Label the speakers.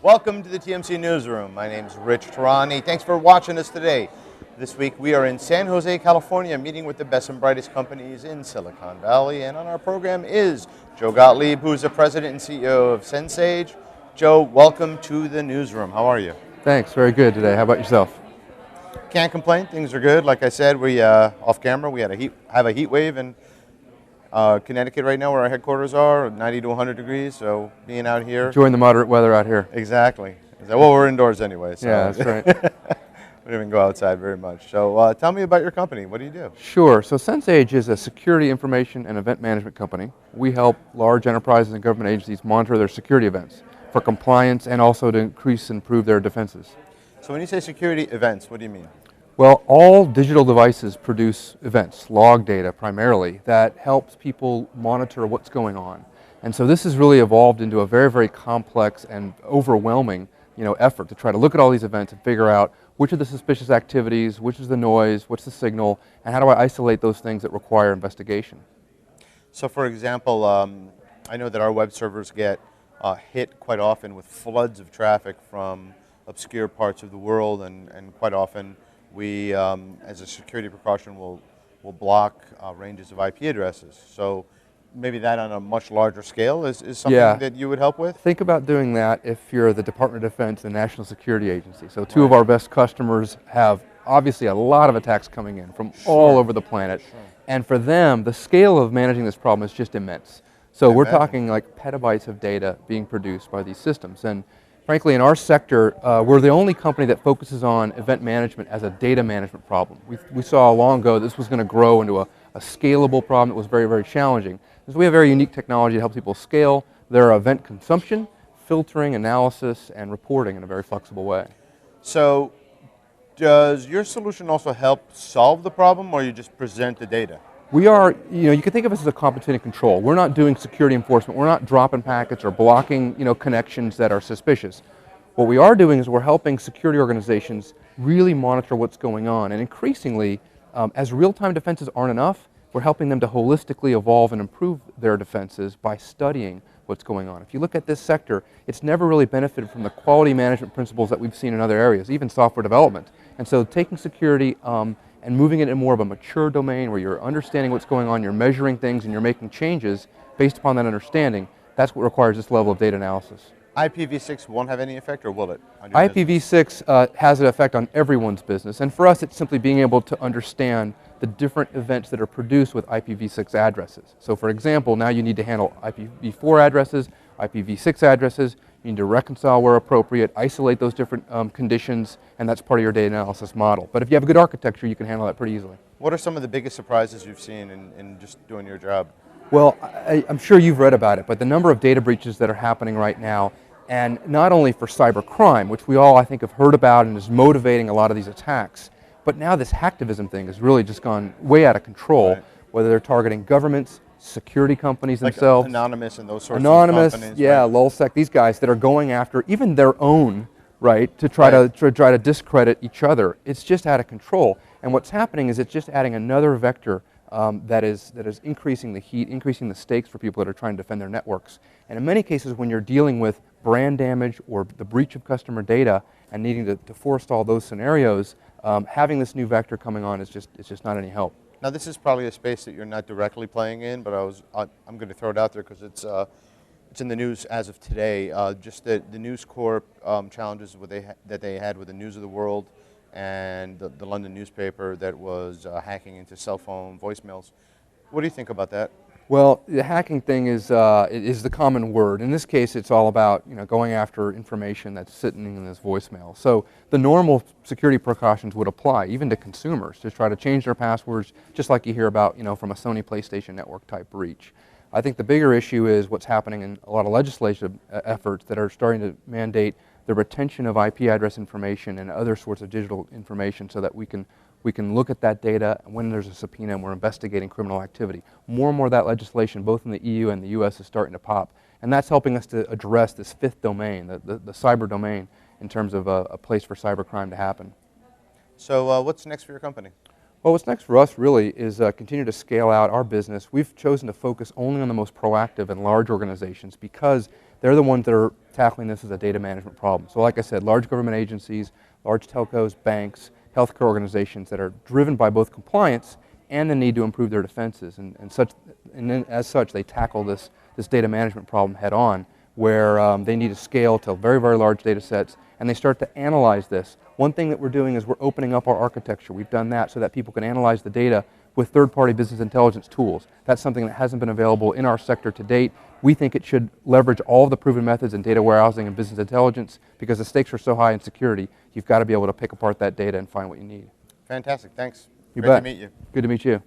Speaker 1: Welcome to the TMC Newsroom. My name's Rich Tehrani. Thanks for watching us today. This week we are in San Jose, California, meeting with the best and brightest companies in Silicon Valley. And on our program is Joe Gottlieb, who's the president and CEO of SenSage. Joe, welcome to the newsroom. How are you?
Speaker 2: Thanks. Very good today. How about yourself?
Speaker 1: Can't complain. Things are good. Like I said, we off camera. We have a heat wave in Connecticut right now, where our headquarters are, 90 to 100 degrees. So being out here,
Speaker 2: Enjoying the moderate weather out here.
Speaker 1: Exactly. Well, we're indoors anyway. So.
Speaker 2: Yeah, that's right.
Speaker 1: We don't even go outside very much. So tell me about your company. What do you do?
Speaker 2: Sure. So SenSage is a security information and event management company. We help large enterprises and government agencies monitor their security events for compliance and also to increase and improve their defenses.
Speaker 1: So when you say security events, what do you mean?
Speaker 2: Well, all digital devices produce events, log data primarily, that helps people monitor what's going on. And so this has really evolved into a very, very complex and overwhelming effort to try to look at all these events and figure out which are the suspicious activities, which is the noise, what's the signal, and how do I isolate those things that require investigation.
Speaker 1: So for example, I know that our web servers get hit quite often with floods of traffic from obscure parts of the world, and quite often we, as a security precaution, will block ranges of IP addresses. So maybe that on a much larger scale is something that you would help with?
Speaker 2: Think about doing that if you're the Department of Defense, the National Security Agency. So two of our best customers have obviously a lot of attacks coming in from all over the planet. And for them, the scale of managing this problem is just immense. So we're talking like petabytes of data being produced by these systems. And frankly, in our sector, we're the only company that focuses on event management as a data management problem. We saw long ago this was going to grow into a scalable problem that was very, very challenging. So we have very unique technology that helps people scale their event consumption, filtering, analysis, and reporting in a very flexible way.
Speaker 1: So does your solution also help solve the problem, or you just present the data?
Speaker 2: We are, you can think of us as a competent control. We're not doing security enforcement. We're not dropping packets or blocking, connections that are suspicious. What we are doing is we're helping security organizations really monitor what's going on. And increasingly, as real-time defenses aren't enough, we're helping them to holistically evolve and improve their defenses by studying what's going on. If you look at this sector, it's never really benefited from the quality management principles that we've seen in other areas, even software development. And so taking security and moving it in more of a mature domain where you're understanding what's going on, you're measuring things, and you're making changes based upon that understanding, that's what requires this level of data analysis.
Speaker 1: IPv6 won't have any effect, or will it?
Speaker 2: IPv6 has an effect on everyone's business, and for us it's simply being able to understand the different events that are produced with IPv6 addresses. So for example, now you need to handle IPv4 addresses, IPv6 addresses, you need to reconcile where appropriate, isolate those different conditions, and that's part of your data analysis model. But if you have a good architecture, you can handle that pretty easily.
Speaker 1: What are some of the biggest surprises you've seen in just doing your job?
Speaker 2: Well, I'm sure you've read about it, but the number of data breaches that are happening right now, and not only for cybercrime, which we all, I think, have heard about and is motivating a lot of these attacks, but now this hacktivism thing has really just gone way out of control, whether they're targeting governments, security companies themselves.
Speaker 1: Like Anonymous and those sorts of companies.
Speaker 2: Anonymous, yeah, LulzSec, these guys that are going after even their own, to try to discredit each other. It's just out of control. And what's happening is it's just adding another vector that is increasing the heat, increasing the stakes for people that are trying to defend their networks. And in many cases, when you're dealing with brand damage or the breach of customer data and needing to forestall those scenarios, having this new vector coming on is just not any help.
Speaker 1: Now this is probably a space that you're not directly playing in, but I'm going to throw it out there because it's in the news as of today. Just the News Corp challenges that they had with the News of the World and the London newspaper that was hacking into cell phone voicemails. What do you think about that?
Speaker 2: Well, the hacking thing is the common word. In this case, it's all about going after information that's sitting in this voicemail. So the normal security precautions would apply, even to consumers, to try to change their passwords, just like you hear about from a Sony PlayStation Network type breach. I think the bigger issue is what's happening in a lot of legislative efforts that are starting to mandate the retention of IP address information and other sorts of digital information so that we can look at that data when there's a subpoena and we're investigating criminal activity. More and more of that legislation, both in the EU and the US, is starting to pop. And that's helping us to address this fifth domain, the cyber domain, in terms of a place for cybercrime to happen.
Speaker 1: So what's next for your company?
Speaker 2: Well, what's next for us really is continue to scale out our business. We've chosen to focus only on the most proactive and large organizations because they're the ones that are tackling this as a data management problem. So like I said, large government agencies, large telcos, banks, healthcare organizations that are driven by both compliance and the need to improve their defenses. And then as such, they tackle this data management problem head on, where they need to scale to very, very large data sets, and they start to analyze this. One thing that we're doing is we're opening up our architecture. We've done that so that people can analyze the data with third-party business intelligence tools. That's something that hasn't been available in our sector to date. We think it should leverage all of the proven methods in data warehousing and business intelligence because the stakes are so high in security, you've got to be able to pick apart that data and find what you need.
Speaker 1: Fantastic. Thanks.
Speaker 2: You
Speaker 1: Great
Speaker 2: bet.
Speaker 1: to meet you.
Speaker 2: Good to meet you.